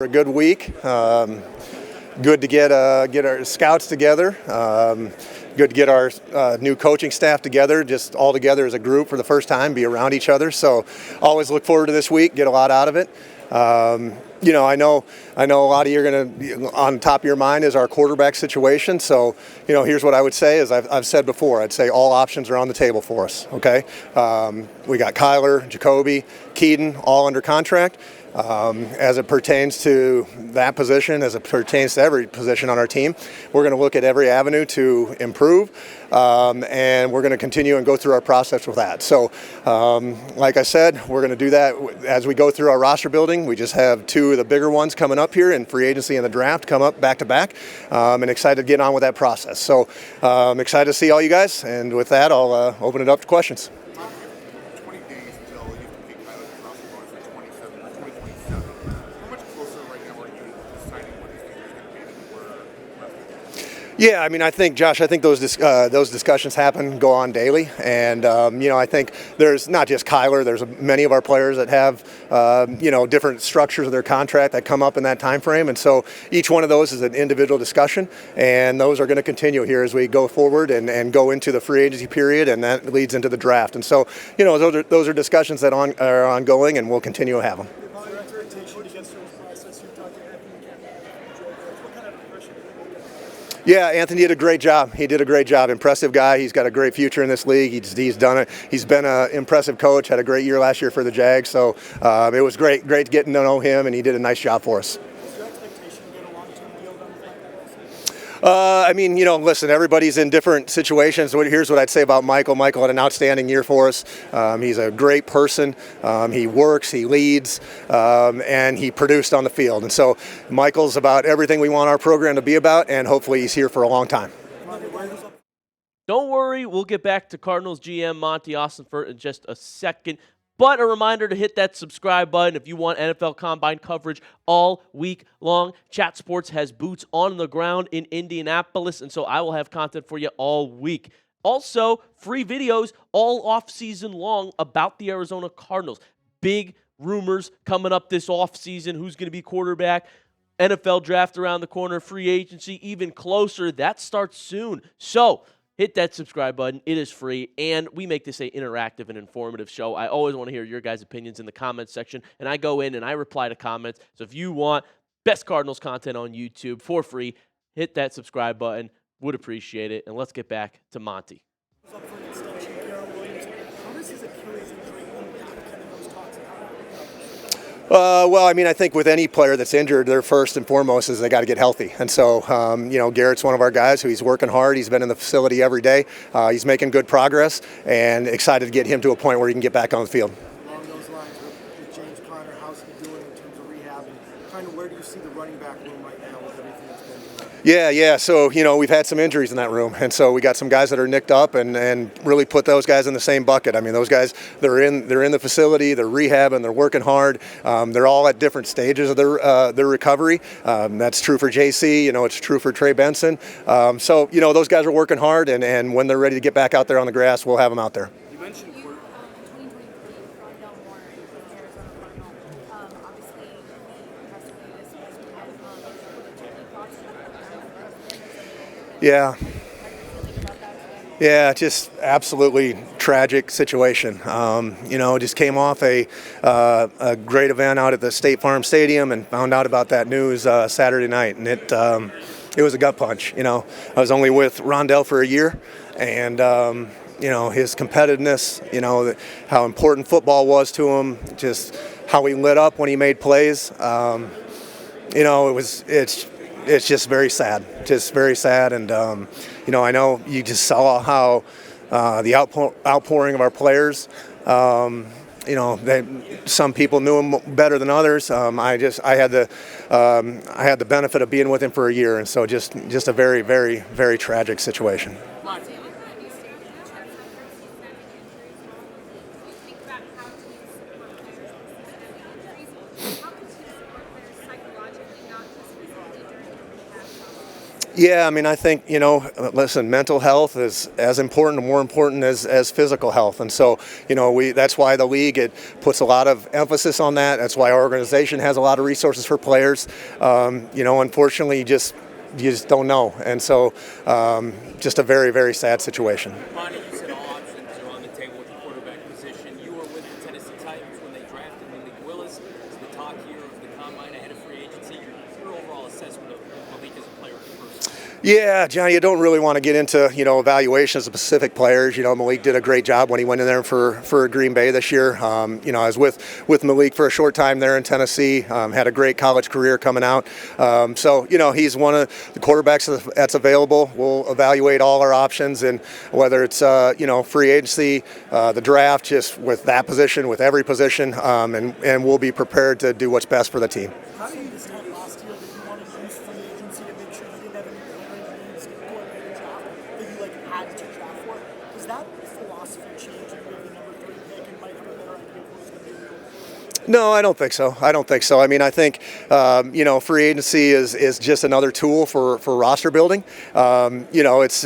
A good week. Good to get our scouts together. Good to get our new coaching staff together, just all together as a group for the first time, be around each other. So always look forward to this week, get a lot out of it. I know a lot of you are going to, on top of your mind is our quarterback situation. So, here's what I would say is I've said before, I'd say all options are on the table for us, okay? We got Kyler, Jacoby, Keaton, all under contract. As it pertains to that position, as it pertains to every position on our team, we're going to look at every avenue to improve, and we're going to continue and go through our process with that. So, like I said, we're going to do that as we go through our roster building. We just have two of the bigger ones coming up here in free agency and the draft come up back to back, and excited to get on with that process. So, excited to see all you guys, and with that, I'll open it up to questions. Yeah, I think, Josh, those discussions go on daily. And, I think there's not just Kyler, there's many of our players that have, different structures of their contract that come up in that time frame. And so each one of those is an individual discussion, and those are going to continue here as we go forward and go into the free agency period, and that leads into the draft. And so, those are discussions that are ongoing, and we'll continue to have them. Yeah, Anthony did a great job. He did a great job. Impressive guy. He's got a great future in this league. He's done it. He's been an impressive coach. Had a great year last year for the Jags. So it was great getting to know him, and he did a nice job for us. Listen, everybody's in different situations. Here's what I'd say about Michael. Michael had an outstanding year for us. He's a great person. He works, he leads, and he produced on the field. And so Michael's about everything we want our program to be about, and hopefully he's here for a long time. Don't worry, we'll get back to Cardinals GM Monti Ossenfort in just a second. But a reminder to hit that subscribe button if you want NFL Combine coverage all week long. Chat Sports has boots on the ground in Indianapolis, and so I will have content for you all week. Also, free videos all offseason long about the Arizona Cardinals. Big rumors coming up this offseason. Who's going to be quarterback? NFL draft around the corner. Free agency even closer. That starts soon. So, hit that subscribe button. It is free, and we make this an interactive and informative show. I always want to hear your guys' opinions in the comments section, and I go in and I reply to comments. So if you want best Cardinals content on YouTube for free, hit that subscribe button. Would appreciate it, and let's get back to Monty. I think with any player that's injured, their first and foremost is they got to get healthy. And so, Garrett's one of our guys who he's working hard. He's been in the facility every day. He's making good progress, and excited to get him to a point where he can get back on the field. Along those lines, with James Conner, how's he doing in terms of rehab, and kind of where do you see the running back room right now with everything that's been going on? Yeah. So, we've had some injuries in that room. And so we got some guys that are nicked up and really put those guys in the same bucket. Those guys, they're in the facility, they're rehabbing, they're working hard. They're all at different stages of their recovery. That's true for JC, it's true for Trey Benson. So, those guys are working hard, and when they're ready to get back out there on the grass, we'll have them out there. You mentioned 2023 Rondale more in Arizona Cardinals. Obviously, this was Yeah, just absolutely tragic situation. Just came off a great event out at the State Farm Stadium and found out about that news Saturday night, and it was a gut punch. I was only with Rondale for a year, and his competitiveness, how important football was to him, just how he lit up when he made plays. It's just very sad, and I know you just saw how the outpouring of our players. Some people knew him better than others. I had the benefit of being with him for a year, and so just a very, very, very tragic situation. Yeah, I mean, I think, listen, mental health is as important or more important as physical health. And so, that's why the league, it puts a lot of emphasis on that. That's why our organization has a lot of resources for players. Unfortunately, you just don't know. And so, just a very, very sad situation. Monty, you said all options are on the table with the quarterback position. You were with the Tennessee Titans when they drafted Malik Willis. As the talk here of the combine ahead of free agency, your overall assessment of Malik as a player and person? Yeah, Johnny, you don't really want to get into, evaluations of specific players. Malik did a great job when he went in there for Green Bay this year. I was with Malik for a short time there in Tennessee, had a great college career coming out. So, he's one of the quarterbacks that's available. We'll evaluate all our options, and whether it's, free agency, the draft, just with that position, with every position, and we'll be prepared to do what's best for the team. How do you decide last year that you wanted to use free agency to make sure you didn't have any player needs to go ahead and draft that you had to draft for? Does that philosophy change if you have the number 3 pick and might have a better idea of who's going to be the No, I don't think so. I mean, I think, free agency is just another tool for roster building. It's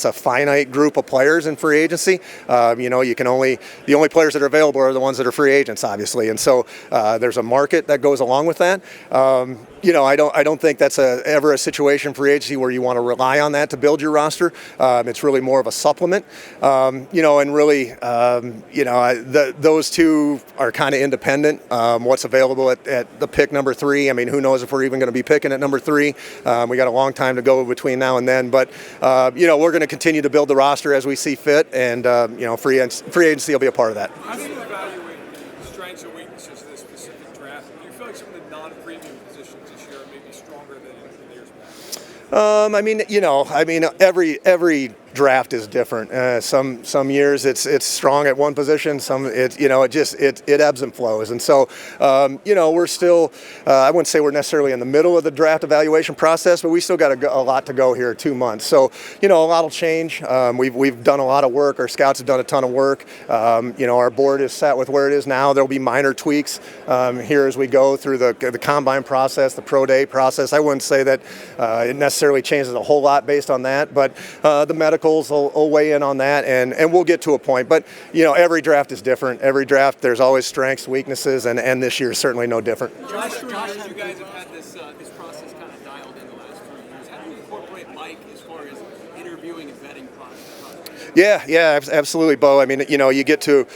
a finite group of players in free agency. The only players that are available are the ones that are free agents, obviously. And so there's a market that goes along with that. I don't think that's ever a situation for free agency where you want to rely on that to build your roster. It's really more of a supplement. And really, those two are kind of independent. What's available at the pick number 3. I mean, who knows if we're even going to be picking at number 3. We got a long time to go between now and then. But, we're going to continue to build the roster as we see fit. And, free agency will be a part of that. How do you evaluate the strengths and weaknesses of this specific draft? Do you feel like some of the non-premium positions this year are maybe stronger than in years past? Every draft is different. Some years it's strong at one position. Some it ebbs and flows. And so we're still I wouldn't say we're necessarily in the middle of the draft evaluation process, but we still got a lot to go here. 2 months. So a lot will change. We've done a lot of work. Our scouts have done a ton of work. Our board is set with where it is now. There'll be minor tweaks here as we go through the combine process, the pro day process. I wouldn't say that it necessarily changes a whole lot based on that, but the medicals will weigh in on that, and we'll get to a point. But every draft is different. Every draft, there's always strengths, weaknesses, and this year is certainly no different. Josh, you guys have had this process kind of dialed in the last 3 years. How do you incorporate Mike as far as interviewing and vetting process? Yeah, absolutely, Bo. I mean, you get to,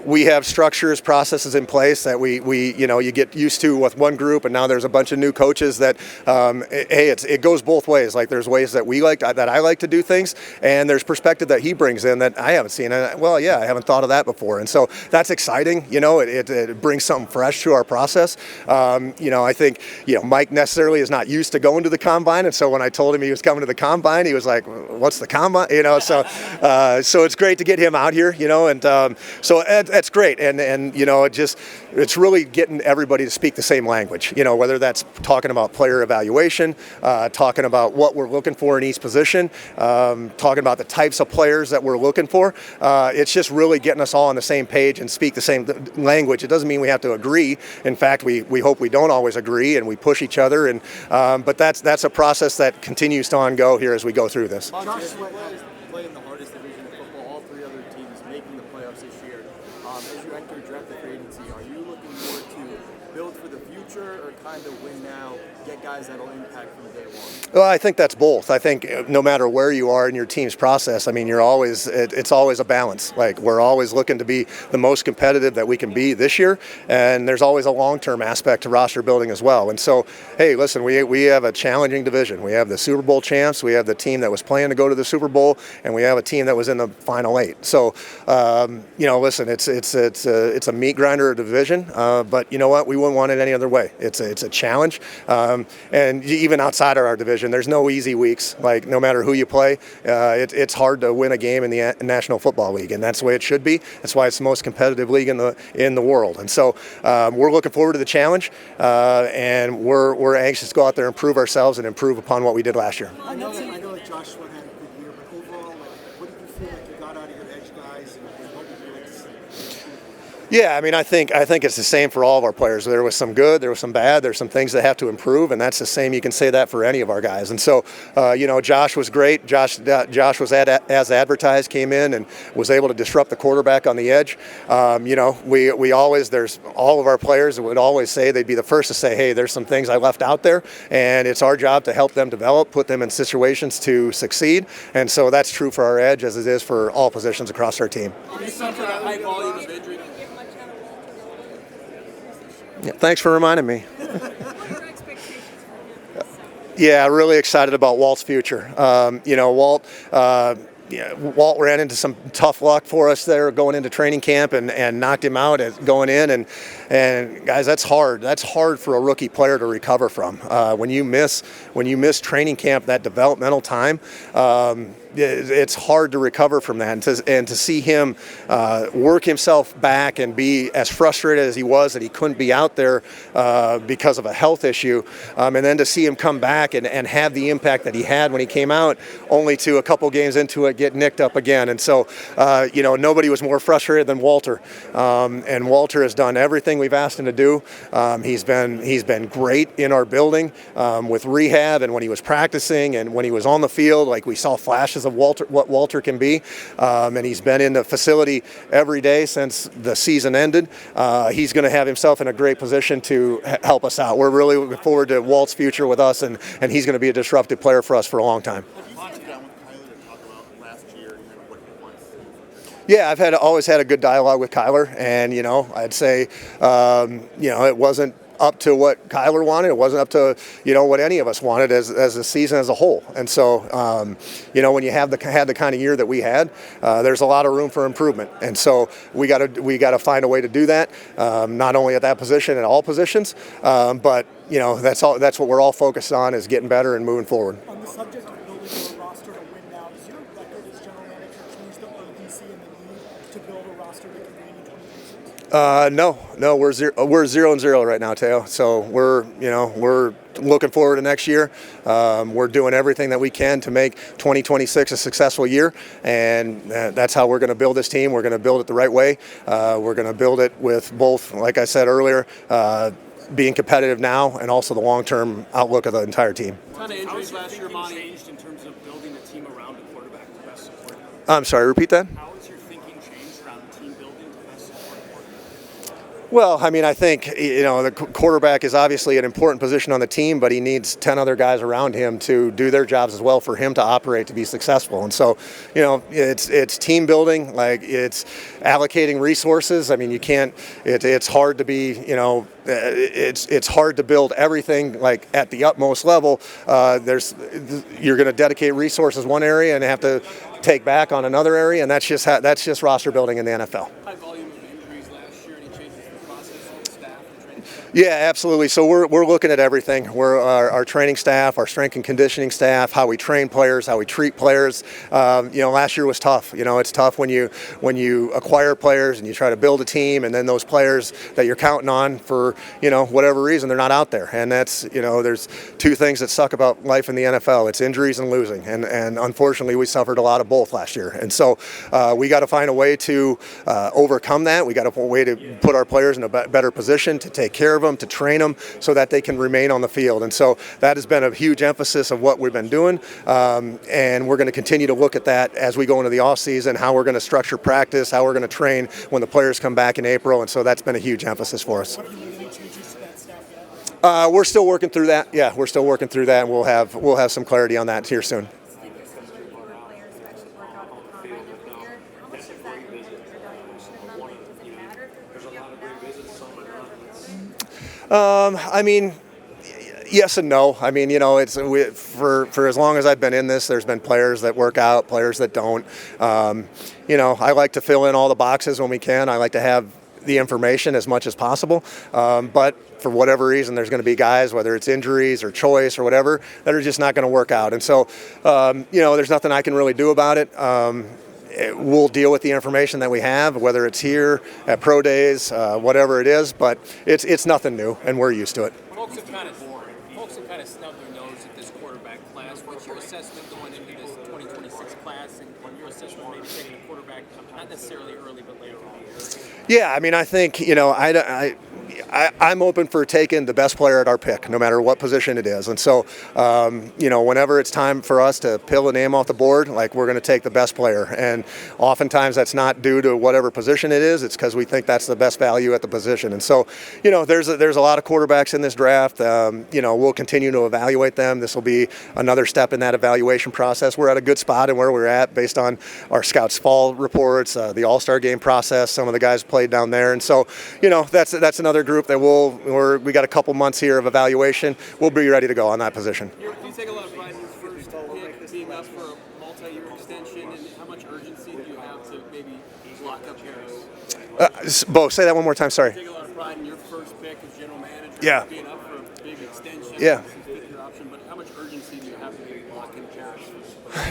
we have structures, processes in place that you get used to with one group, and now there's a bunch of new coaches that, it goes both ways. Like there's ways that I like to do things, and there's perspective that he brings in that I haven't seen. And I haven't thought of that before, and so that's exciting. It brings something fresh to our process. I think Mike necessarily is not used to going to the combine, and so when I told him he was coming to the combine, he was like, "What's the combine?" So it's great to get him out here, and so that's great. And it's really getting everybody to speak the same language, whether that's talking about player evaluation, talking about what we're looking for in each position, talking about the types of players that we're looking for. It's just really getting us all on the same page and speak the same language. It doesn't mean we have to agree. In fact, we hope we don't always agree, and we push each other. And but that's a process that continues to go here as we go through this. Play in the hardest division of football, all 3 other teams making the playoffs this year. As you enter draft free agency, are you looking more to build for the future or kind of win now, get guys that'll impact from day one? Well, I think that's both. I think no matter where you are in your team's process, I mean, it's always a balance. Like we're always looking to be the most competitive that we can be this year, and there's always a long-term aspect to roster building as well. And so, hey, listen, we have a challenging division. We have the Super Bowl champs, we have the team that was playing to go to the Super Bowl, and we have a team that was in the final 8. So, listen, it's a meat grinder of division, but you know what? We wouldn't want it any other way. It's a challenge, and even outside of our division, there's no easy weeks. Like no matter who you play, it's hard to win a game in the National Football League, and that's the way it should be. That's why it's the most competitive league in the world. And so we're looking forward to the challenge, and we're anxious to go out there and prove ourselves and improve upon what we did last year. I know that Josh Sweat had a good year, but overall, what did you feel like you got out of your edge guys, and what did you like to see? Yeah, I mean, I think it's the same for all of our players. There was some good, there was some bad, there's some things that have to improve, and that's the same. You can say that for any of our guys. And so, Josh was great. Josh was as advertised, came in and was able to disrupt the quarterback on the edge. We always, there's all of our players would always say, they'd be the first to say, hey, there's some things I left out there, and it's our job to help them develop, put them in situations to succeed. And so that's true for our edge as it is for all positions across our team. You suffered a high volume of injury. Yeah, thanks for reminding me. What are your expectations for him? Yeah, really excited about Walt's future. Walt ran into some tough luck for us there going into training camp and knocked him out going in. And guys, that's hard. That's hard for a rookie player to recover from. When you miss training camp, that developmental time, it's hard to recover from that. And to see him work himself back and be as frustrated as he was that he couldn't be out there because of a health issue, and then to see him come back and have the impact that he had when he came out, only to a couple games into it get nicked up again. And so, nobody was more frustrated than Walter. And Walter has done everything we've asked him to do. He's been great in our building with rehab and when he was practicing and when he was on the field. Like, we saw flashes of what Walter can be, and he's been in the facility every day since the season ended. He's going to have himself in a great position to help us out. We're really looking forward to Walt's future with us, and he's going to be a disruptive player for us for a long time. Yeah, I've always had a good dialogue with Kyler, and I'd say it wasn't up to what Kyler wanted. It wasn't up to what any of us wanted as a season as a whole. And so when you had the kind of year that we had, there's a lot of room for improvement. And so we got to find a way to do that, not only at that position, at all positions, but that's what we're all focused on, is getting better and moving forward. On the subject of building your roster to win now, does your record as general manager change the urgency and the need to build a roster that can win in 2026? No, we're 0-0 right now, Teo. So we're looking forward to next year. We're doing everything that we can to make 2026 a successful year, and that's how we're going to build this team. We're going to build it the right way. We're going to build it with both, like I said earlier, being competitive now and also the long-term outlook of the entire team. A ton of injuries last year, Monti. Changed in terms of building a team around a quarterback to best support? I'm sorry, repeat that? How has your thinking changed around team building to best support a quarterback? Well, I mean, I think, the quarterback is obviously an important position on the team, but he needs 10 other guys around him to do their jobs as well for him to operate, to be successful. And so, it's team building, like it's allocating resources. I mean, you can't, it's hard to be, it's hard to build everything like at the utmost level. You're going to dedicate resources one area and have to take back on another area, and that's just roster building in the NFL. High volume of injuries last year. Any changes to the process with the staff and training staff? Yeah, absolutely. So we're looking at everything. We're our training staff, our strength and conditioning staff, how we train players, how we treat players. Last year was tough. It's tough when you acquire players and you try to build a team, and then those players that you're counting on for whatever reason, they're not out there. And that's there's two things that suck about life in the NFL. It's injuries and losing. And unfortunately, we suffered a lot of both last year. And so we got to find a way to overcome that. We got to find a way to put our players in a better position to take care of them, to train them so that they can remain on the field. And so that has been a huge emphasis of what we've been doing. And we're going to continue to look at that as we go into the offseason, how we're going to structure practice, how we're going to train when the players come back in April. And so that's been a huge emphasis for us. Have you made any changes to that staff yet? We're still working through that. Yeah, we're still working through that, and we'll have some clarity on that here soon. Players who actually work out at the combine every year, how much does that impact your evaluation of them? Like, does it matter if they're working out now? I mean, yes and no. I mean, for as long as I've been in this, there's been players that work out, players that don't. I like to fill in all the boxes when we can. I like to have the information as much as possible. But for whatever reason, there's going to be guys, whether it's injuries or choice or whatever, that are just not going to work out. And so, there's nothing I can really do about it. We'll deal with the information that we have, whether it's here at Pro Days, whatever it is, but it's nothing new, and we're used to it. Folks have kind of snubbed their nose at this quarterback class. What's your assessment going into this 2026 class, and your assessment maybe taking a quarterback contract, not necessarily early, but later on? Yeah, I mean, I think, I'm open for taking the best player at our pick, no matter what position it is. And so, whenever it's time for us to peel a name off the board, like, we're going to take the best player. And oftentimes that's not due to whatever position it is. It's because we think that's the best value at the position. And so, there's a lot of quarterbacks in this draft. We'll continue to evaluate them. This will be another step in that evaluation process. We're at a good spot in where we're at based on our scouts' fall reports, the All-Star game process. Some of the guys played down there. And so, that's another group that we got a couple months here of evaluation. We'll be ready to go on that position. Do you take a lot of pride in your first pick being up for a multi-year extension, and how much urgency do you have to maybe lock up Harris? Bo, say that one more time. Sorry. Do you take a lot of pride in your first pick as general manager? Yeah. Being up for a big extension. Yeah. Your option, but how much urgency do you have to maybe lock in Harris?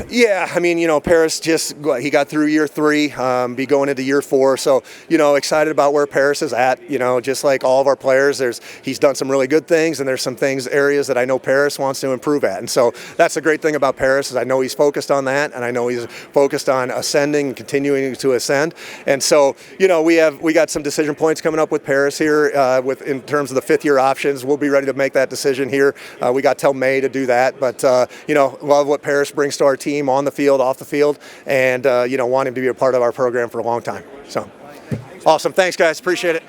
Yeah, I mean, Paris he got through year 3, be going into year 4. So, excited about where Paris is at. Just like all of our players, he's done some really good things, and there's some areas that I know Paris wants to improve at. And so that's the great thing about Paris is I know he's focused on that, and I know he's focused on ascending and continuing to ascend. And so, we got some decision points coming up with Paris here in terms of the 5th-year options. We'll be ready to make that decision here. We got till May to do that, but love what Paris brings to our team on the field, off the field, and want him to be a part of our program for a long time. So awesome. Thanks, guys. Appreciate it.